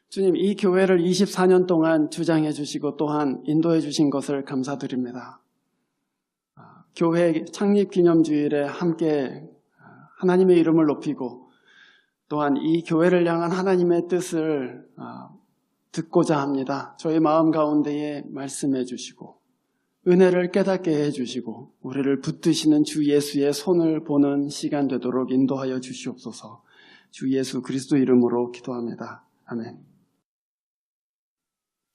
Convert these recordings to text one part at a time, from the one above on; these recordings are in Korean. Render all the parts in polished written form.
주님, 이 교회를 24년 동안 주장해 주시고 또한 인도해 주신 것을 감사드립니다. 교회 창립 기념주일에 함께 하나님의 이름을 높이고 또한 이 교회를 향한 하나님의 뜻을 듣고자 합니다. 저희 마음 가운데에 말씀해 주시고 은혜를 깨닫게 해 주시고 우리를 붙드시는 주 예수의 손을 보는 시간 되도록 인도하여 주시옵소서. 주 예수 그리스도 이름으로 기도합니다. 아멘.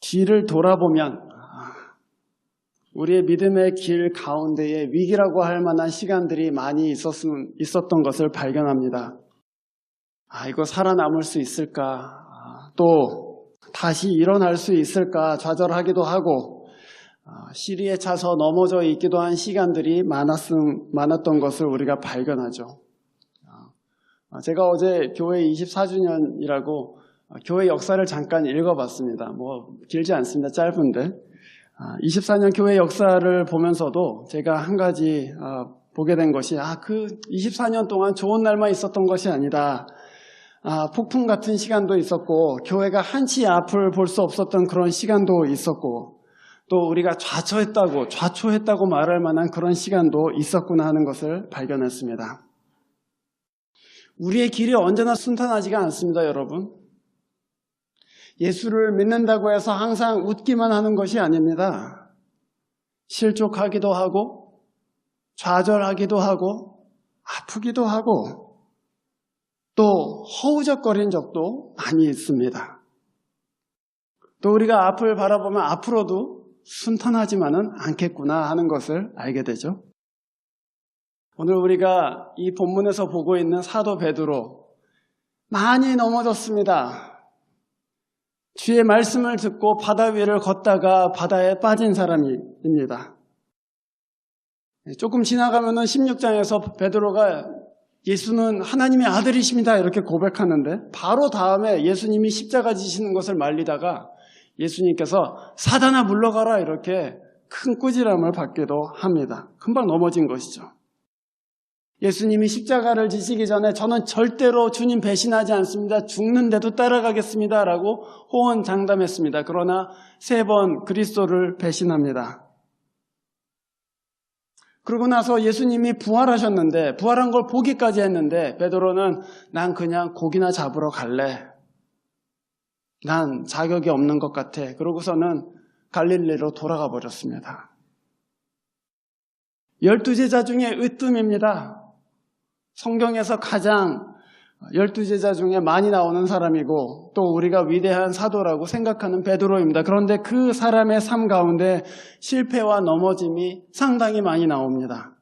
뒤를 돌아보면 우리의 믿음의 길 가운데에 위기라고 할 만한 시간들이 많이 있었던 것을 발견합니다. 이거 살아남을 수 있을까? 또 다시 일어날 수 있을까? 좌절하기도 하고 시리에 차서 넘어져 있기도 한 시간들이 많았던 것을 우리가 발견하죠. 제가 어제 교회 24주년이라고 교회 역사를 잠깐 읽어봤습니다. 길지 않습니다. 짧은데 24년 교회 역사를 보면서도 제가 한 가지 보게 된 것이 그 24년 동안 좋은 날만 있었던 것이 아니다. 폭풍 같은 시간도 있었고 교회가 한치 앞을 볼 수 없었던 그런 시간도 있었고 또 우리가 좌초했다고 말할 만한 그런 시간도 있었구나 하는 것을 발견했습니다. 우리의 길이 언제나 순탄하지가 않습니다, 여러분. 예수를 믿는다고 해서 항상 웃기만 하는 것이 아닙니다. 실족하기도 하고 좌절하기도 하고 아프기도 하고 또 허우적거린 적도 많이 있습니다. 또 우리가 앞을 바라보면 앞으로도 순탄하지만은 않겠구나 하는 것을 알게 되죠. 오늘 우리가 이 본문에서 보고 있는 사도 베드로 많이 넘어졌습니다. 주의 말씀을 듣고 바다 위를 걷다가 바다에 빠진 사람입니다. 조금 지나가면은 16장에서 베드로가 예수는 하나님의 아들이십니다 이렇게 고백하는데 바로 다음에 예수님이 십자가 지시는 것을 말리다가 예수님께서 사단아 물러가라 이렇게 큰 꾸지람을 받기도 합니다. 금방 넘어진 것이죠. 예수님이 십자가를 지시기 전에 저는 절대로 주님 배신하지 않습니다. 죽는데도 따라가겠습니다 라고 호언장담했습니다. 그러나 3번 그리스도를 배신합니다. 그러고 나서 예수님이 부활하셨는데 부활한 걸 보기까지 했는데 베드로는 난 그냥 고기나 잡으러 갈래. 난 자격이 없는 것 같아. 그러고서는 갈릴리로 돌아가 버렸습니다. 12제자 중에 으뜸입니다. 성경에서 가장 12제자 중에 많이 나오는 사람이고 또 우리가 위대한 사도라고 생각하는 베드로입니다. 그런데 그 사람의 삶 가운데 실패와 넘어짐이 상당히 많이 나옵니다.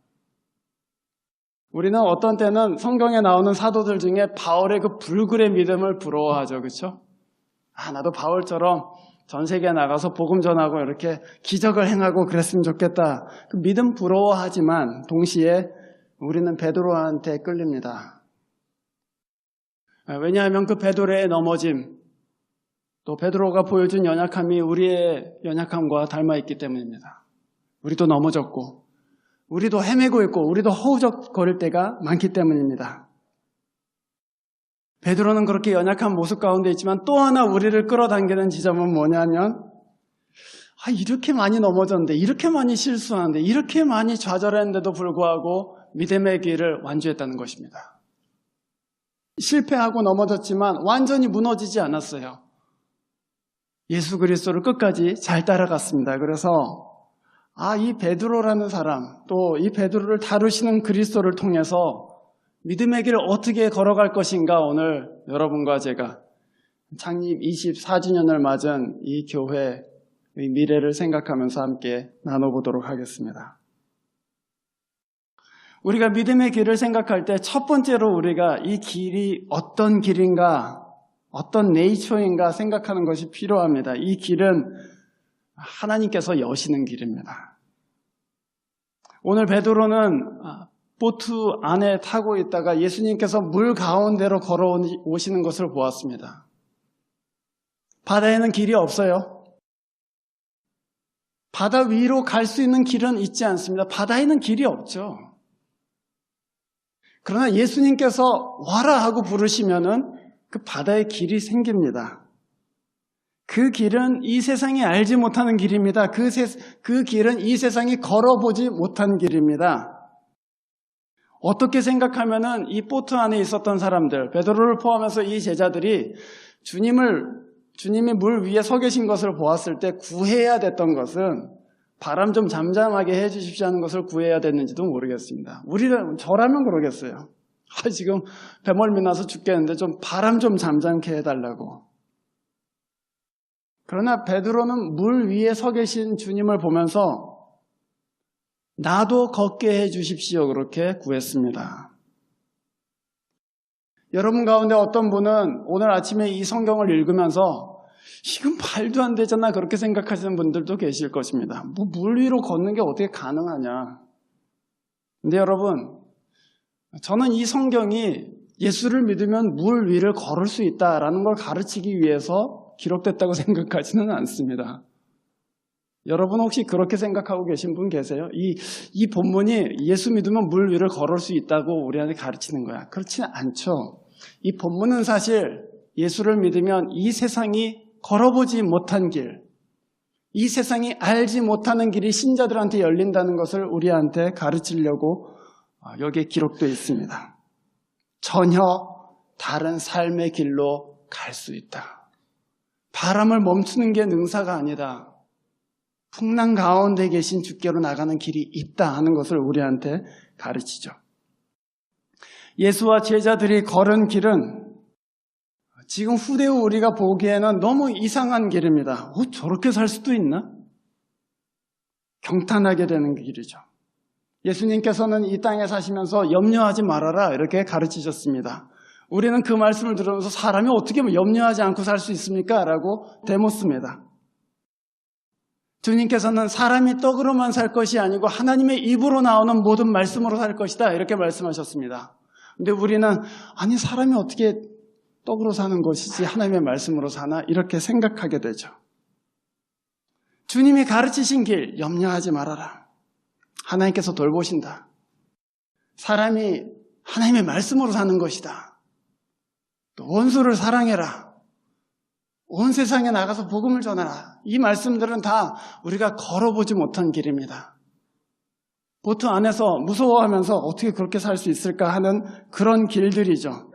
우리는 어떤 때는 성경에 나오는 사도들 중에 바울의 그 불굴의 믿음을 부러워하죠. 그렇죠? 나도 바울처럼 전 세계에 나가서 복음 전하고 이렇게 기적을 행하고 그랬으면 좋겠다. 그 믿음 부러워하지만 동시에 우리는 베드로한테 끌립니다. 왜냐하면 그 베드로의 넘어짐, 또 베드로가 보여준 연약함이 우리의 연약함과 닮아있기 때문입니다. 우리도 넘어졌고 우리도 헤매고 있고 우리도 허우적거릴 때가 많기 때문입니다. 베드로는 그렇게 연약한 모습 가운데 있지만 또 하나 우리를 끌어당기는 지점은 뭐냐면 이렇게 많이 넘어졌는데 이렇게 많이 실수하는데 이렇게 많이 좌절했는데도 불구하고 믿음의 길을 완주했다는 것입니다. 실패하고 넘어졌지만 완전히 무너지지 않았어요. 예수 그리스도를 끝까지 잘 따라갔습니다. 그래서 이 베드로라는 사람, 또 이 베드로를 다루시는 그리스도를 통해서 믿음의 길을 어떻게 걸어갈 것인가 오늘 여러분과 제가 창립 24주년을 맞은 이 교회의 미래를 생각하면서 함께 나눠보도록 하겠습니다. 우리가 믿음의 길을 생각할 때 첫 번째로 우리가 이 길이 어떤 길인가, 어떤 네이처인가 생각하는 것이 필요합니다. 이 길은 하나님께서 여시는 길입니다. 오늘 베드로는 보트 안에 타고 있다가 예수님께서 물 가운데로 걸어오시는 것을 보았습니다. 바다에는 길이 없어요. 바다 위로 갈 수 있는 길은 있지 않습니다. 바다에는 길이 없죠. 그러나 예수님께서 와라 하고 부르시면은 그 바다에 길이 생깁니다. 그 길은 이 세상이 알지 못하는 길입니다. 그 길은 이 세상이 걸어보지 못한 길입니다. 어떻게 생각하면은 이 보트 안에 있었던 사람들, 베드로를 포함해서 이 제자들이 주님이 물 위에 서 계신 것을 보았을 때 구해야 됐던 것은 바람 좀 잠잠하게 해주십시오 하는 것을 구해야 됐는지도 모르겠습니다. 저라면 그러겠어요. 지금 배멀미 나서 죽겠는데 좀 바람 좀 잠잠케 해달라고. 그러나 베드로는 물 위에 서 계신 주님을 보면서 나도 걷게 해주십시오 그렇게 구했습니다. 여러분 가운데 어떤 분은 오늘 아침에 이 성경을 읽으면서 지금 말도 안 되잖아 그렇게 생각하시는 분들도 계실 것입니다. 물 위로 걷는 게 어떻게 가능하냐. 근데 여러분, 저는 이 성경이 예수를 믿으면 물 위를 걸을 수 있다라는 걸 가르치기 위해서 기록됐다고 생각하지는 않습니다. 여러분 혹시 그렇게 생각하고 계신 분 계세요? 이 본문이 예수 믿으면 물 위를 걸을 수 있다고 우리한테 가르치는 거야. 그렇지는 않죠. 이 본문은 사실 예수를 믿으면 이 세상이 걸어보지 못한 길, 이 세상이 알지 못하는 길이 신자들한테 열린다는 것을 우리한테 가르치려고 여기에 기록되어 있습니다. 전혀 다른 삶의 길로 갈 수 있다. 바람을 멈추는 게 능사가 아니다. 풍랑 가운데 계신 주께로 나가는 길이 있다 하는 것을 우리한테 가르치죠. 예수와 제자들이 걸은 길은 지금 후대의 우리가 보기에는 너무 이상한 길입니다. 저렇게 살 수도 있나? 경탄하게 되는 길이죠. 예수님께서는 이 땅에 사시면서 염려하지 말아라 이렇게 가르치셨습니다. 우리는 그 말씀을 들으면서 사람이 어떻게 염려하지 않고 살 수 있습니까? 라고 되묻습니다. 주님께서는 사람이 떡으로만 살 것이 아니고 하나님의 입으로 나오는 모든 말씀으로 살 것이다 이렇게 말씀하셨습니다. 근데 우리는 아니 사람이 어떻게 떡으로 사는 것이지 하나님의 말씀으로 사나 이렇게 생각하게 되죠. 주님이 가르치신 길 염려하지 말아라. 하나님께서 돌보신다. 사람이 하나님의 말씀으로 사는 것이다. 또 원수를 사랑해라. 온 세상에 나가서 복음을 전하라. 이 말씀들은 다 우리가 걸어보지 못한 길입니다. 보트 안에서 무서워하면서 어떻게 그렇게 살 수 있을까 하는 그런 길들이죠.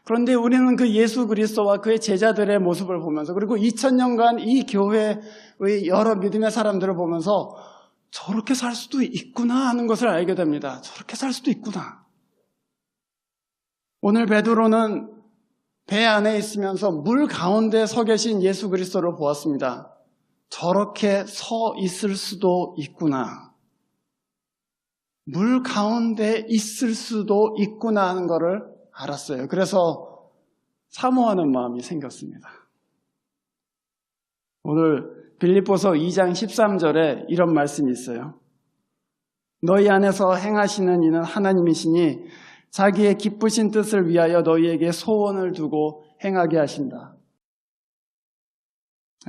그런데 우리는 그 예수 그리스도와 그의 제자들의 모습을 보면서 그리고 2000년간 이 교회의 여러 믿음의 사람들을 보면서 저렇게 살 수도 있구나 하는 것을 알게 됩니다. 저렇게 살 수도 있구나. 오늘 베드로는 배 안에 있으면서 물 가운데 서 계신 예수 그리스도를 보았습니다. 저렇게 서 있을 수도 있구나. 물 가운데 있을 수도 있구나 하는 것을 알았어요. 그래서 사모하는 마음이 생겼습니다. 오늘 빌립보서 2장 13절에 이런 말씀이 있어요. 너희 안에서 행하시는 이는 하나님이시니 자기의 기쁘신 뜻을 위하여 너희에게 소원을 두고 행하게 하신다.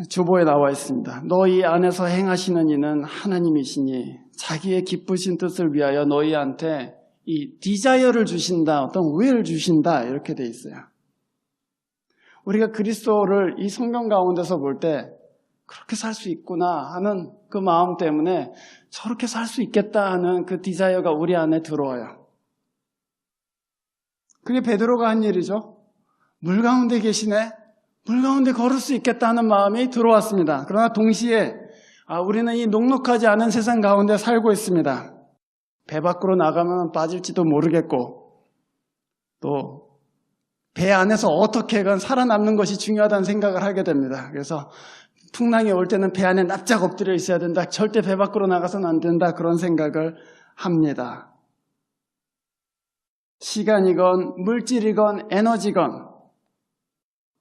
주보에 나와 있습니다. 너희 안에서 행하시는 이는 하나님이시니 자기의 기쁘신 뜻을 위하여 너희한테 이 디자이어를 주신다, 어떤 will 주신다 이렇게 돼 있어요. 우리가 그리스도를 이 성경 가운데서 볼 때 그렇게 살 수 있구나 하는 그 마음 때문에 저렇게 살 수 있겠다 하는 그 디자이어가 우리 안에 들어와요. 그게 베드로가 한 일이죠. 물 가운데 계시네. 물 가운데 걸을 수 있겠다 하는 마음이 들어왔습니다. 그러나 동시에 우리는 이 녹록하지 않은 세상 가운데 살고 있습니다. 배 밖으로 나가면 빠질지도 모르겠고 또 배 안에서 어떻게든 살아남는 것이 중요하다는 생각을 하게 됩니다. 그래서 풍랑이 올 때는 배 안에 납작 엎드려 있어야 된다. 절대 배 밖으로 나가서는 안 된다. 그런 생각을 합니다. 시간이건 물질이건 에너지건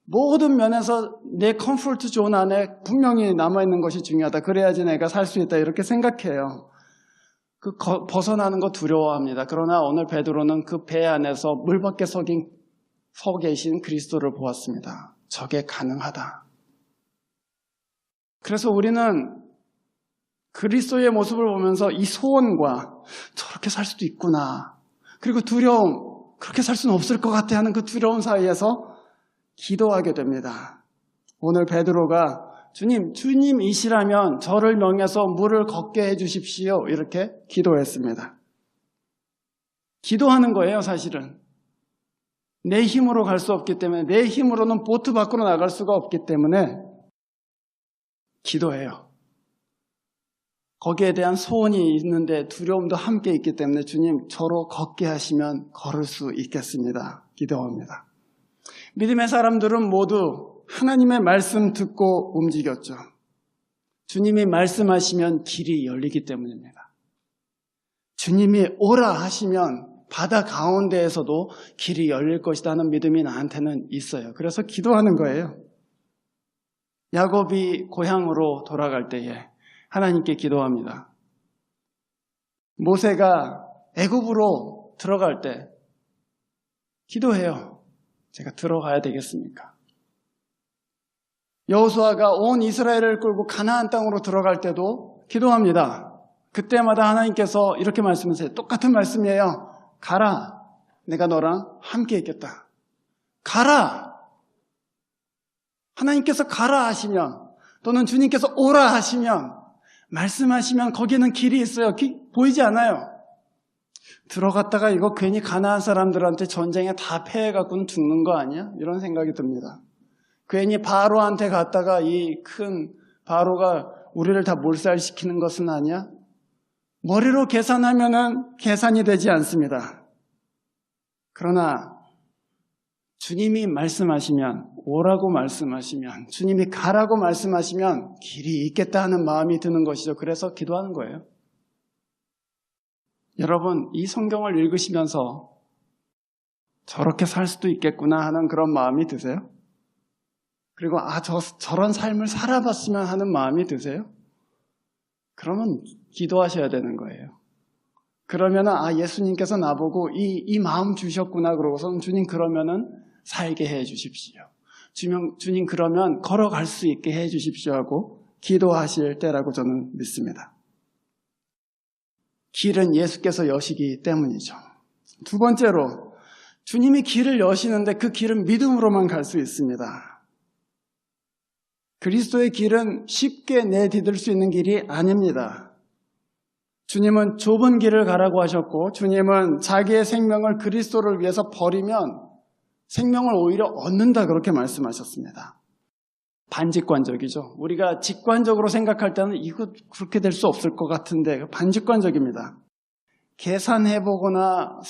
모든 면에서 내 컴포트 존 안에 분명히 남아있는 것이 중요하다. 그래야지 내가 살 수 있다. 이렇게 생각해요. 벗어나는 거 두려워합니다. 그러나 오늘 베드로는 그 배 안에서 물 밖에 서 계신 그리스도를 보았습니다. 저게 가능하다. 그래서 우리는 그리스도의 모습을 보면서 이 소원과 저렇게 살 수도 있구나. 그리고 두려움, 그렇게 살 수는 없을 것 같아 하는 그 두려움 사이에서 기도하게 됩니다. 오늘 베드로가 주님이시라면 저를 명해서 물을 걷게 해주십시오. 이렇게 기도했습니다. 기도하는 거예요, 사실은. 내 힘으로 갈 수 없기 때문에, 내 힘으로는 보트 밖으로 나갈 수가 없기 때문에 기도해요. 거기에 대한 소원이 있는데 두려움도 함께 있기 때문에 주님, 저로 걷게 하시면 걸을 수 있겠습니다. 기도합니다. 믿음의 사람들은 모두 하나님의 말씀 듣고 움직였죠. 주님이 말씀하시면 길이 열리기 때문입니다. 주님이 오라 하시면 바다 가운데에서도 길이 열릴 것이라는 믿음이 나한테는 있어요. 그래서 기도하는 거예요. 야곱이 고향으로 돌아갈 때에 하나님께 기도합니다. 모세가 애굽으로 들어갈 때 기도해요. 제가 들어가야 되겠습니까? 여호수아가 온 이스라엘을 끌고 가나안 땅으로 들어갈 때도 기도합니다. 그때마다 하나님께서 이렇게 말씀하세요. 똑같은 말씀이에요. 가라. 내가 너랑 함께 있겠다. 가라. 하나님께서 가라 하시면, 또는 주님께서 오라 하시면, 말씀하시면 거기는 길이 있어요. 보이지 않아요. 들어갔다가 이거 괜히 가나안 사람들한테 전쟁에 다 패해갖고는 죽는 거 아니야? 이런 생각이 듭니다. 괜히 바로한테 갔다가 이 큰 바로가 우리를 다 몰살시키는 것은 아니야? 머리로 계산하면은 계산이 되지 않습니다. 그러나 주님이 말씀하시면, 오라고 말씀하시면, 주님이 가라고 말씀하시면 길이 있겠다 하는 마음이 드는 것이죠. 그래서 기도하는 거예요. 여러분, 이 성경을 읽으시면서 저렇게 살 수도 있겠구나 하는 그런 마음이 드세요? 그리고 저런 삶을 살아봤으면 하는 마음이 드세요? 그러면 기도하셔야 되는 거예요. 그러면은 예수님께서 나보고 이 마음 주셨구나 그러고서는 주님 그러면은 살게 해 주십시오. 주님 그러면 걸어갈 수 있게 해 주십시오 하고 기도하실 때라고 저는 믿습니다. 길은 예수께서 여시기 때문이죠. 두 번째로 주님이 길을 여시는데 그 길은 믿음으로만 갈 수 있습니다. 그리스도의 길은 쉽게 내디딜 수 있는 길이 아닙니다. 주님은 좁은 길을 가라고 하셨고 주님은 자기의 생명을 그리스도를 위해서 버리면 생명을 오히려 얻는다 그렇게 말씀하셨습니다. 반직관적이죠. 우리가 직관적으로 생각할 때는 이거 그렇게 될 수 없을 것 같은데 반직관적입니다. 계산해보거나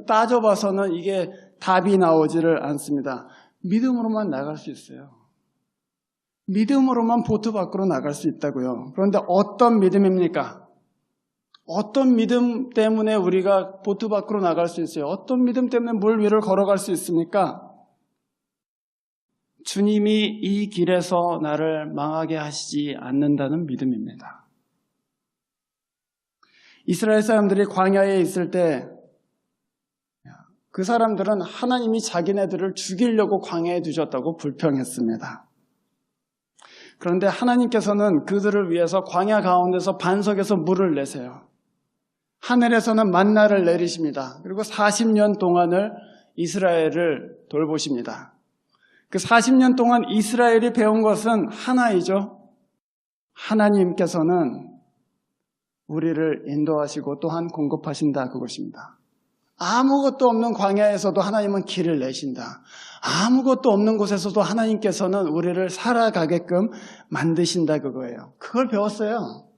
따져봐서는 이게 답이 나오지를 않습니다. 믿음으로만 나갈 수 있어요. 믿음으로만 보트 밖으로 나갈 수 있다고요. 그런데 어떤 믿음입니까? 어떤 믿음 때문에 우리가 보트 밖으로 나갈 수 있어요? 어떤 믿음 때문에 물 위를 걸어갈 수 있습니까? 주님이 이 길에서 나를 망하게 하시지 않는다는 믿음입니다. 이스라엘 사람들이 광야에 있을 때 그 사람들은 하나님이 자기네들을 죽이려고 광야에 두셨다고 불평했습니다. 그런데 하나님께서는 그들을 위해서 광야 가운데서 반석에서 물을 내세요. 하늘에서는 만나를 내리십니다. 그리고 40년 동안을 이스라엘을 돌보십니다. 그 40년 동안 이스라엘이 배운 것은 하나이죠. 하나님께서는 우리를 인도하시고 또한 공급하신다 그것입니다. 아무것도 없는 광야에서도 하나님은 길을 내신다. 아무것도 없는 곳에서도 하나님께서는 우리를 살아가게끔 만드신다 그거예요. 그걸 배웠어요.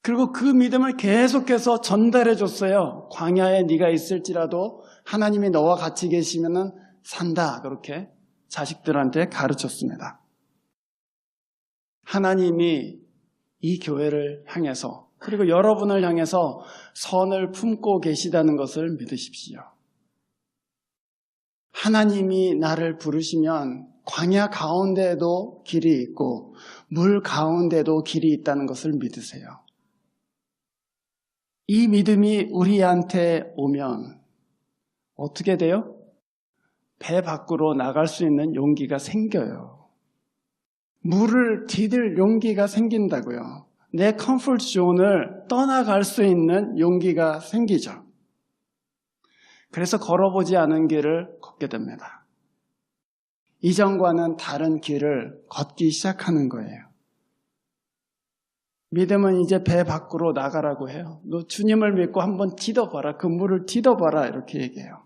그리고 그 믿음을 계속해서 전달해 줬어요. 광야에 네가 있을지라도 하나님이 너와 같이 계시면은 산다. 그렇게 자식들한테 가르쳤습니다. 하나님이 이 교회를 향해서 그리고 여러분을 향해서 선을 품고 계시다는 것을 믿으십시오. 하나님이 나를 부르시면 광야 가운데에도 길이 있고 물 가운데도 길이 있다는 것을 믿으세요. 이 믿음이 우리한테 오면 어떻게 돼요? 배 밖으로 나갈 수 있는 용기가 생겨요. 물을 디딜 용기가 생긴다고요. 내 컴포트 존을 떠나갈 수 있는 용기가 생기죠. 그래서 걸어보지 않은 길을 걷게 됩니다. 이전과는 다른 길을 걷기 시작하는 거예요. 믿음은 이제 배 밖으로 나가라고 해요. 너 주님을 믿고 한번 디뎌봐라. 그 물을 디뎌봐라. 이렇게 얘기해요.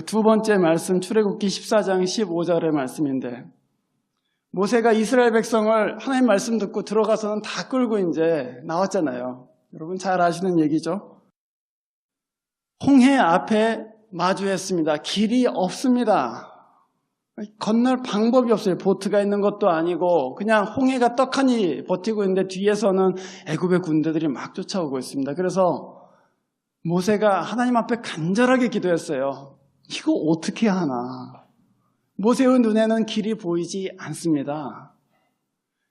두 번째 말씀, 출애굽기 14장 15절의 말씀인데, 모세가 이스라엘 백성을 하나님 말씀 듣고 들어가서는 다 끌고 이제 나왔잖아요. 여러분 잘 아시는 얘기죠? 홍해 앞에 마주했습니다. 길이 없습니다. 건널 방법이 없어요. 보트가 있는 것도 아니고 그냥 홍해가 떡하니 버티고 있는데 뒤에서는 애굽의 군대들이 막 쫓아오고 있습니다. 그래서 모세가 하나님 앞에 간절하게 기도했어요. 이거 어떻게 하나? 모세의 눈에는 길이 보이지 않습니다.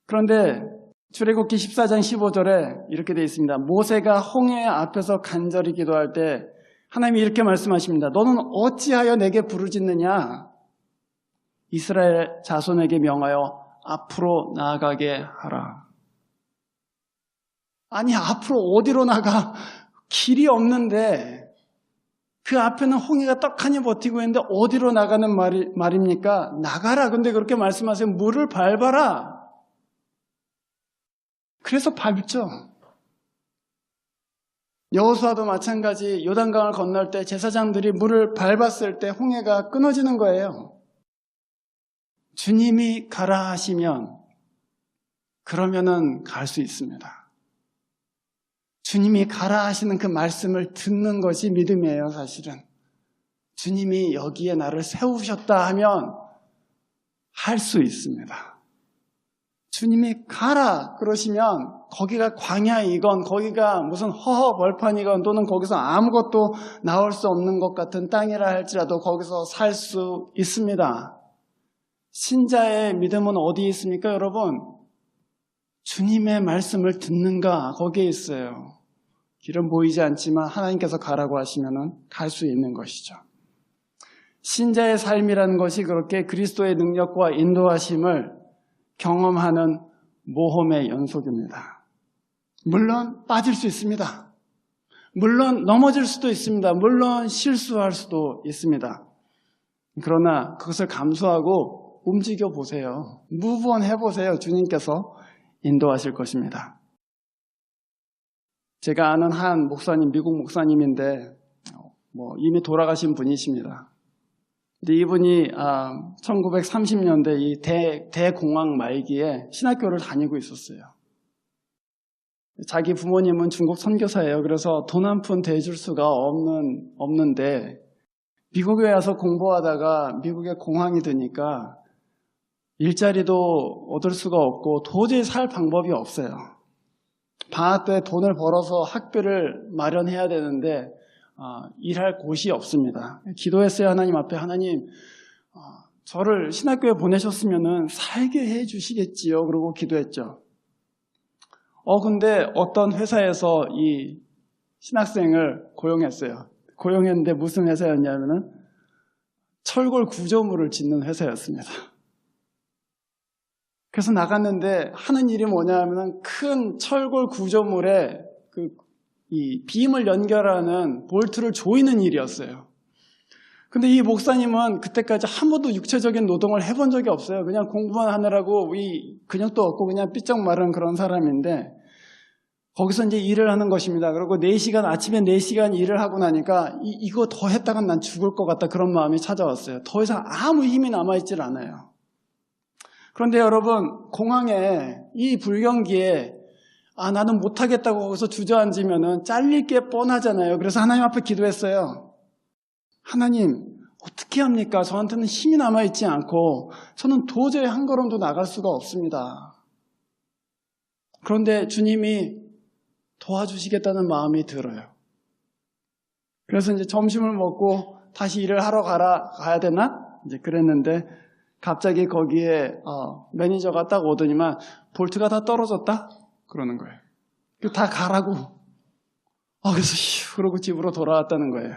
그런데 출애굽기 14장 15절에 이렇게 되어 있습니다. 모세가 홍해 앞에서 간절히 기도할 때 하나님이 이렇게 말씀하십니다. 너는 어찌하여 내게 부르짖느냐? 이스라엘 자손에게 명하여 앞으로 나아가게 하라. 아니, 앞으로 어디로 나가? 길이 없는데 그 앞에는 홍해가 떡하니 버티고 있는데 어디로 나가는 말입니까? 나가라. 근데 그렇게 말씀하세요. 물을 밟아라. 그래서 밟죠. 여호수아도 마찬가지 요단강을 건널 때 제사장들이 물을 밟았을 때 홍해가 끊어지는 거예요. 주님이 가라 하시면 그러면은 갈 수 있습니다. 주님이 가라 하시는 그 말씀을 듣는 것이 믿음이에요, 사실은. 주님이 여기에 나를 세우셨다 하면 할 수 있습니다. 주님이 가라 그러시면 거기가 광야이건 거기가 무슨 허허 벌판이건 또는 거기서 아무것도 나올 수 없는 것 같은 땅이라 할지라도 거기서 살 수 있습니다. 신자의 믿음은 어디에 있습니까, 여러분? 주님의 말씀을 듣는가 거기에 있어요. 길은 보이지 않지만 하나님께서 가라고 하시면 갈 수 있는 것이죠. 신자의 삶이라는 것이 그렇게 그리스도의 능력과 인도하심을 경험하는 모험의 연속입니다. 물론 빠질 수 있습니다. 물론 넘어질 수도 있습니다. 물론 실수할 수도 있습니다. 그러나 그것을 감수하고 움직여 보세요. 무브온 해보세요. 주님께서 인도하실 것입니다. 제가 아는 한 목사님, 미국 목사님인데 이미 돌아가신 분이십니다. 근데 이분이 1930년대 이 대공황 말기에 신학교를 다니고 있었어요. 자기 부모님은 중국 선교사예요. 그래서 돈 한 푼 대줄 수가 없는데 미국에 와서 공부하다가 미국에 공황이 드니까 일자리도 얻을 수가 없고 도저히 살 방법이 없어요. 방학 때 돈을 벌어서 학비를 마련해야 되는데 일할 곳이 없습니다. 기도했어요. 하나님 앞에. 하나님, 저를 신학교에 보내셨으면 살게 해주시겠지요. 그러고 기도했죠. 근데 어떤 회사에서 이 신학생을 고용했어요. 고용했는데 무슨 회사였냐면은 철골 구조물을 짓는 회사였습니다. 그래서 나갔는데 하는 일이 뭐냐 하면은 큰 철골 구조물에 이 빔을 연결하는 볼트를 조이는 일이었어요. 근데 이 목사님은 그때까지 한 번도 육체적인 노동을 해본 적이 없어요. 그냥 공부만 하느라고 이 근육도 없고 그냥 삐쩍 마른 그런 사람인데 거기서 이제 일을 하는 것입니다. 그리고 4시간, 아침에 4시간 일을 하고 나니까 이거 더 했다간 난 죽을 것 같다 그런 마음이 찾아왔어요. 더 이상 아무 힘이 남아있질 않아요. 그런데 여러분, 공항에 이 불경기에 나는 못하겠다고 거기서 주저앉으면 잘릴 게 뻔하잖아요. 그래서 하나님 앞에 기도했어요. 하나님, 어떻게 합니까? 저한테는 힘이 남아있지 않고 저는 도저히 한 걸음도 나갈 수가 없습니다. 그런데 주님이 도와주시겠다는 마음이 들어요. 그래서 이제 점심을 먹고 다시 일을 하러 가야 되나? 이제 그랬는데 갑자기 거기에 매니저가 딱 오더니만 볼트가 다 떨어졌다? 그러는 거예요. 다 가라고. 그래서 그러고 집으로 돌아왔다는 거예요.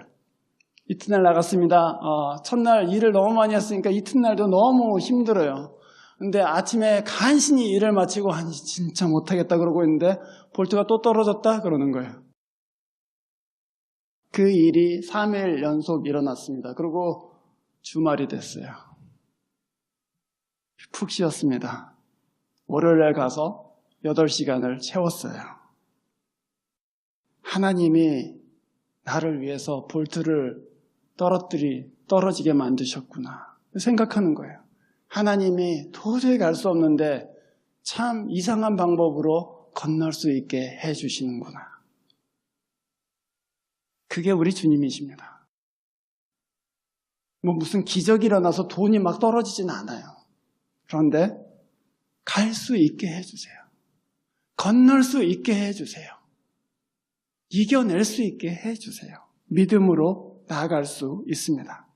이튿날 나갔습니다. 첫날 일을 너무 많이 했으니까 이튿날도 너무 힘들어요. 근데 아침에 간신히 일을 마치고 진짜 못하겠다 그러고 있는데 볼트가 또 떨어졌다? 그러는 거예요. 그 일이 3일 연속 일어났습니다. 그리고 주말이 됐어요. 푹 쉬었습니다. 월요일날 가서 8시간을 채웠어요. 하나님이 나를 위해서 볼트를 떨어지게 만드셨구나 생각하는 거예요. 하나님이 도저히 갈 수 없는데 참 이상한 방법으로 건널 수 있게 해주시는구나. 그게 우리 주님이십니다. 무슨 기적이 일어나서 돈이 막 떨어지진 않아요. 그런데 갈 수 있게 해주세요. 건널 수 있게 해주세요. 이겨낼 수 있게 해주세요. 믿음으로 나아갈 수 있습니다.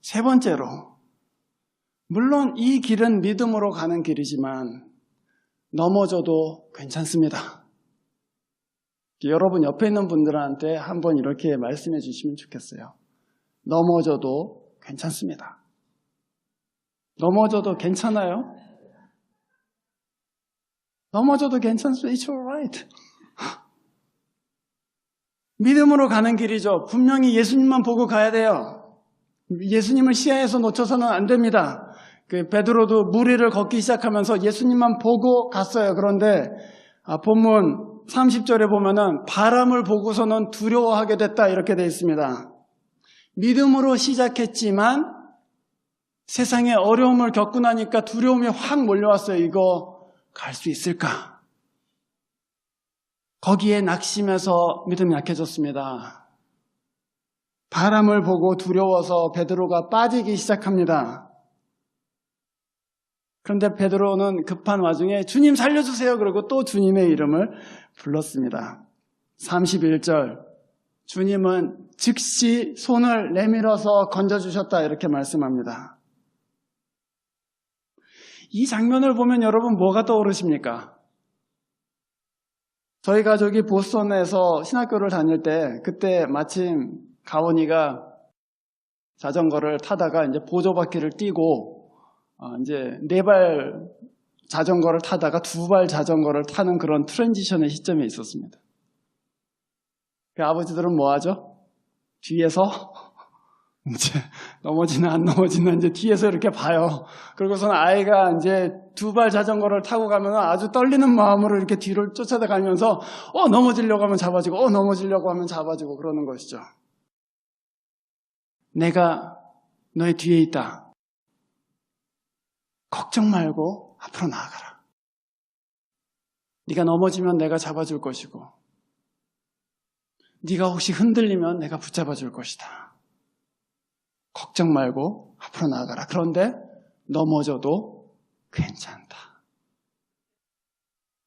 세 번째로, 물론 이 길은 믿음으로 가는 길이지만 넘어져도 괜찮습니다. 여러분 옆에 있는 분들한테 한번 이렇게 말씀해 주시면 좋겠어요. 넘어져도 괜찮습니다. 넘어져도 괜찮아요? 넘어져도 괜찮습니다. It's alright. 믿음으로 가는 길이죠. 분명히 예수님만 보고 가야 돼요. 예수님을 시야에서 놓쳐서는 안 됩니다. 베드로도 물 위를 걷기 시작하면서 예수님만 보고 갔어요. 그런데 본문 30절에 보면은 바람을 보고서는 두려워하게 됐다 이렇게 되어 있습니다. 믿음으로 시작했지만 세상에 어려움을 겪고 나니까 두려움이 확 몰려왔어요. 이거 갈 수 있을까? 거기에 낙심해서 믿음이 약해졌습니다. 바람을 보고 두려워서 베드로가 빠지기 시작합니다. 그런데 베드로는 급한 와중에 주님 살려주세요. 그러고 또 주님의 이름을 불렀습니다. 31절 주님은 즉시 손을 내밀어서 건져주셨다 이렇게 말씀합니다. 이 장면을 보면 여러분 뭐가 떠오르십니까? 저희 가족이 보스턴에서 신학교를 다닐 때 그때 마침 가원이가 자전거를 타다가 이제 보조바퀴를 띄고 이제 4발 자전거를 타다가 2발 자전거를 타는 그런 트랜지션의 시점에 있었습니다. 그 아버지들은 뭐 하죠? 뒤에서 이제 넘어지나 안 넘어지나 이제 뒤에서 이렇게 봐요. 그리고서는 아이가 이제 2발 자전거를 타고 가면 아주 떨리는 마음으로 이렇게 뒤를 쫓아가면서 넘어지려고 하면 잡아주고 넘어지려고 하면 잡아주고 그러는 것이죠. 내가 너의 뒤에 있다. 걱정 말고 앞으로 나아가라. 네가 넘어지면 내가 잡아줄 것이고 네가 혹시 흔들리면 내가 붙잡아줄 것이다. 걱정 말고 앞으로 나아가라. 그런데 넘어져도 괜찮다.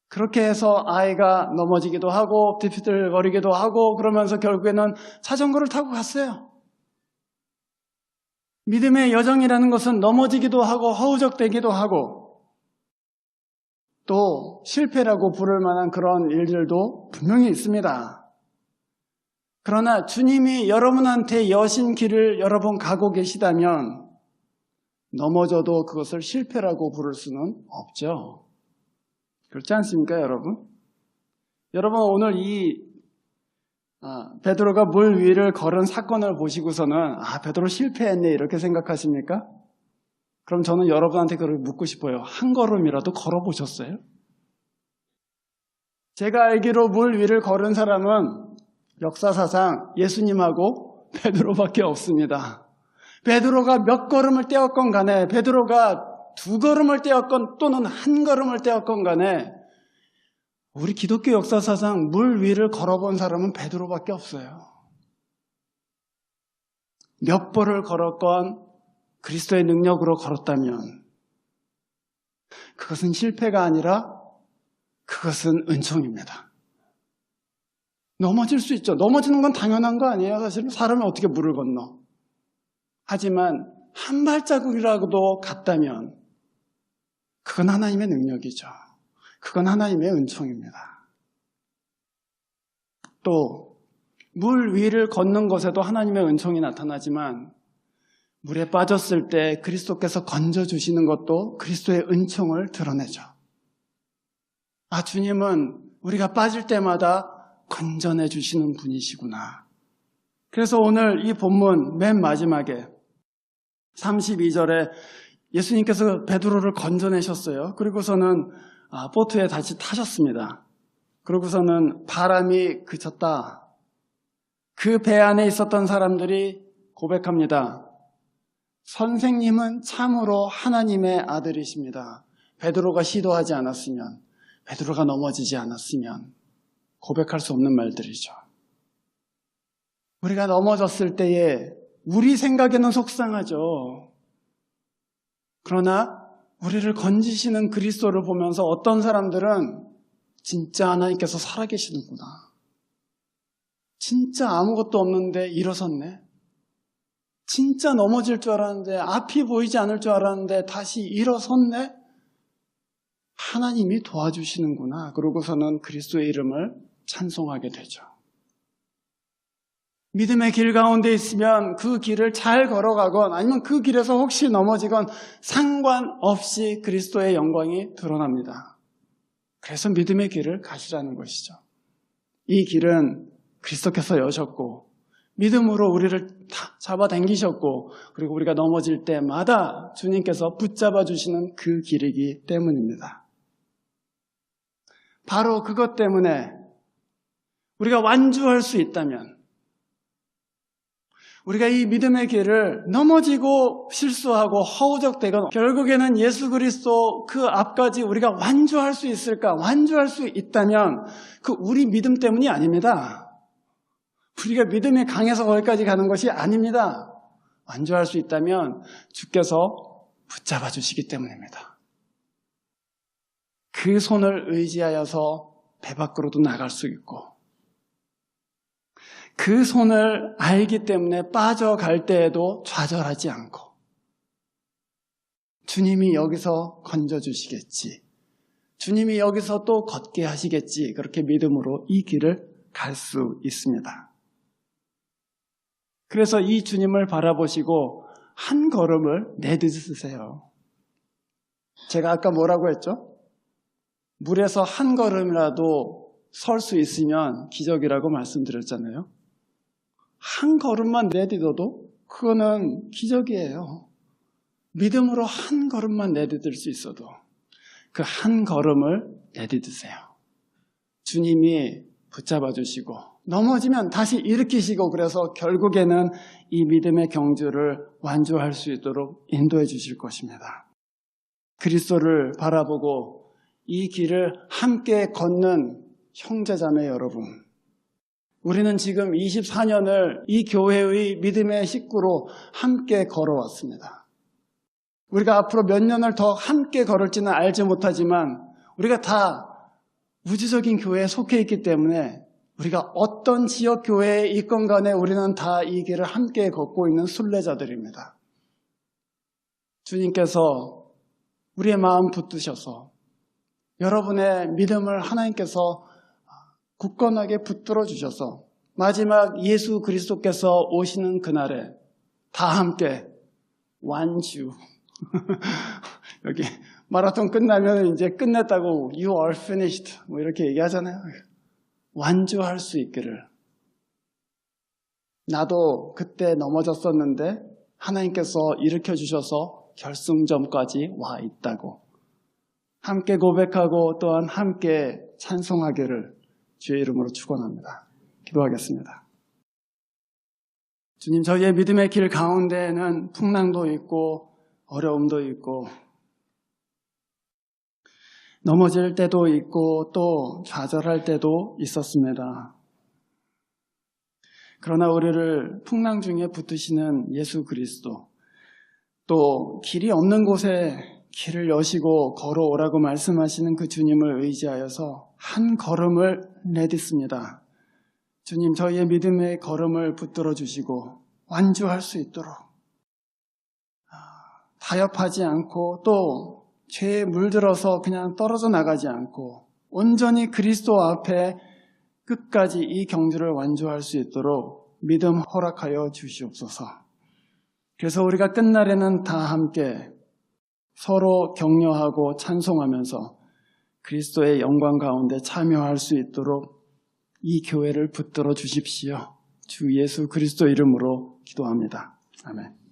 그렇게 해서 아이가 넘어지기도 하고 비틀거리기도 하고 그러면서 결국에는 자전거를 타고 갔어요. 믿음의 여정이라는 것은 넘어지기도 하고 허우적대기도 하고 또 실패라고 부를 만한 그런 일들도 분명히 있습니다. 그러나 주님이 여러분한테 여신 길을 여러 번 가고 계시다면 넘어져도 그것을 실패라고 부를 수는 없죠. 그렇지 않습니까, 여러분? 여러분 오늘 이 베드로가 물 위를 걸은 사건을 보시고서는 베드로 실패했네 이렇게 생각하십니까? 그럼 저는 여러분한테 그걸 묻고 싶어요. 한 걸음이라도 걸어보셨어요? 제가 알기로 물 위를 걸은 사람은 역사사상 예수님하고 베드로밖에 없습니다. 베드로가 몇 걸음을 떼었건 간에 베드로가 2걸음을 떼었건 또는 1걸음을 떼었건 간에 우리 기독교 역사사상 물 위를 걸어본 사람은 베드로밖에 없어요. 몇 번을 걸었건 그리스도의 능력으로 걸었다면 그것은 실패가 아니라 그것은 은총입니다. 넘어질 수 있죠. 넘어지는 건 당연한 거 아니에요. 사실은 사람이 어떻게 물을 건너. 하지만 한 발자국이라도 갔다면 그건 하나님의 능력이죠. 그건 하나님의 은총입니다. 또 물 위를 걷는 것에도 하나님의 은총이 나타나지만 물에 빠졌을 때 그리스도께서 건져주시는 것도 그리스도의 은총을 드러내죠. 주님은 우리가 빠질 때마다 건져내 주시는 분이시구나. 그래서 오늘 이 본문 맨 마지막에 32절에 예수님께서 베드로를 건져내셨어요. 그리고서는 보트에 다시 타셨습니다. 그러고서는 바람이 그쳤다. 그 배 안에 있었던 사람들이 고백합니다. 선생님은 참으로 하나님의 아들이십니다. 베드로가 시도하지 않았으면, 베드로가 넘어지지 않았으면 고백할 수 없는 말들이죠. 우리가 넘어졌을 때에 우리 생각에는 속상하죠. 그러나 우리를 건지시는 그리스도를 보면서 어떤 사람들은 진짜 하나님께서 살아계시는구나. 진짜 아무것도 없는데 일어섰네. 진짜 넘어질 줄 알았는데, 앞이 보이지 않을 줄 알았는데 다시 일어섰네. 하나님이 도와주시는구나. 그러고서는 그리스도의 이름을 찬송하게 되죠. 믿음의 길 가운데 있으면 그 길을 잘 걸어가건 아니면 그 길에서 혹시 넘어지건 상관없이 그리스도의 영광이 드러납니다. 그래서 믿음의 길을 가시라는 것이죠. 이 길은 그리스도께서 여셨고 믿음으로 우리를 다 잡아당기셨고 그리고 우리가 넘어질 때마다 주님께서 붙잡아 주시는 그 길이기 때문입니다. 바로 그것 때문에 우리가 완주할 수 있다면 우리가 이 믿음의 길을 넘어지고 실수하고 허우적대건 결국에는 예수 그리스도 그 앞까지 우리가 완주할 수 있을까? 완주할 수 있다면 그 우리 믿음 때문이 아닙니다. 우리가 믿음이 강해서 거기까지 가는 것이 아닙니다. 완주할 수 있다면 주께서 붙잡아 주시기 때문입니다. 그 손을 의지하여서 배 밖으로도 나갈 수 있고 그 손을 알기 때문에 빠져갈 때에도 좌절하지 않고 주님이 여기서 건져주시겠지. 주님이 여기서 또 걷게 하시겠지. 그렇게 믿음으로 이 길을 갈 수 있습니다. 그래서 이 주님을 바라보시고 한 걸음을 내딛으세요. 제가 아까 뭐라고 했죠? 물에서 한 걸음이라도 설 수 있으면 기적이라고 말씀드렸잖아요. 한 걸음만 내딛어도 그거는 기적이에요. 믿음으로 한 걸음만 내딛을 수 있어도 그 한 걸음을 내딛으세요. 주님이 붙잡아 주시고 넘어지면 다시 일으키시고 그래서 결국에는 이 믿음의 경주를 완주할 수 있도록 인도해 주실 것입니다. 그리스도를 바라보고 이 길을 함께 걷는 형제자매 여러분, 우리는 지금 24년을 이 교회의 믿음의 식구로 함께 걸어왔습니다. 우리가 앞으로 몇 년을 더 함께 걸을지는 알지 못하지만 우리가 다 우주적인 교회에 속해 있기 때문에 우리가 어떤 지역 교회에 있건 간에 우리는 다 이 길을 함께 걷고 있는 순례자들입니다. 주님께서 우리의 마음 붙드셔서 여러분의 믿음을 하나님께서 굳건하게 붙들어 주셔서 마지막 예수 그리스도께서 오시는 그날에 다 함께 완주. 여기 마라톤 끝나면 이제 끝냈다고 You are finished 뭐 이렇게 얘기하잖아요. 완주할 수 있기를. 나도 그때 넘어졌었는데 하나님께서 일으켜 주셔서 결승점까지 와 있다고. 함께 고백하고 또한 함께 찬송하기를 주의 이름으로 축원합니다. 기도하겠습니다. 주님, 저희의 믿음의 길 가운데에는 풍랑도 있고 어려움도 있고 넘어질 때도 있고 또 좌절할 때도 있었습니다. 그러나 우리를 풍랑 중에 붙드시는 예수 그리스도, 또 길이 없는 곳에 길을 여시고 걸어오라고 말씀하시는 그 주님을 의지하여서 한 걸음을 내딛습니다. 주님, 저희의 믿음의 걸음을 붙들어 주시고 완주할 수 있도록 타협하지 않고 또 죄에 물들어서 그냥 떨어져 나가지 않고 온전히 그리스도 앞에 끝까지 이 경주를 완주할 수 있도록 믿음 허락하여 주시옵소서. 그래서 우리가 끝날에는 다 함께 서로 격려하고 찬송하면서 그리스도의 영광 가운데 참여할 수 있도록 이 교회를 붙들어 주십시오. 주 예수 그리스도 이름으로 기도합니다. 아멘.